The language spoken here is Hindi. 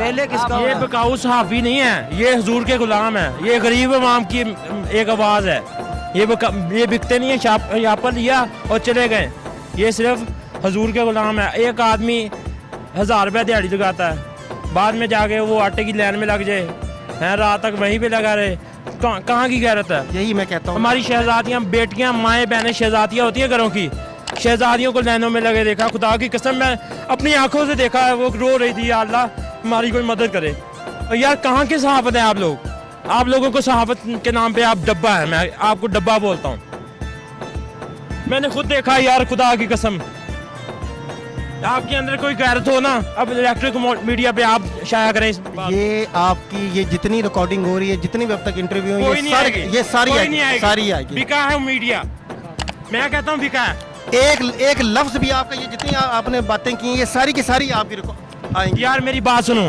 पहले किसका ये बिकाऊ सहाफ़ी नहीं है, ये हुजूर के गुलाम है, ये गरीब अवाम की एक आवाज़ है। ये बिकते नहीं है, यहाँ पर लिया और चले गए। ये सिर्फ हुजूर के गुलाम है। एक आदमी 1000 रुपया दिहाड़ी लगाता है, बाद में जाके वो आटे की लाइन में लग जाए, हैं रात तक वहीं पे लगा रहे। कहाँ की गैरत है? यही मैं कहता हूँ। हमारी शहजादियाँ, बेटियाँ, माएँ बहनें शहजादियाँ होती हैं घरों की, शहजादियों को लाइनों में लगे देखा। खुदा की कसम मैं अपनी आंखों से देखा है, वो रो रही थी, या अल्लाह हमारी कोई मदद करे। और यार कहाँ की सहाफत है आप लोग? आप लोगों को सहाफत के नाम पे आप डब्बा है, मैं आपको डब्बा बोलता हूँ। मैंने खुद देखा यार, खुदा की कसम। आपके अंदर कोई गैरत हो ना, अब इलेक्ट्रिक मीडिया पे आप शाया करें इस बात। ये आपकी ये जितनी रिकॉर्डिंग हो रही है, जितनी भी अब तक इंटरव्यू कोई नहीं आएगी, ये सारी कोई आएगी, नहीं आएगी। सारी आएगी। बिका है मीडिया, मैं कहता हूँ बिका है। एक लफ्ज भी आपका, ये जितनी आपने बातें की ये सारी की सारी आपकी आएंगी। यार मेरी बात सुनो,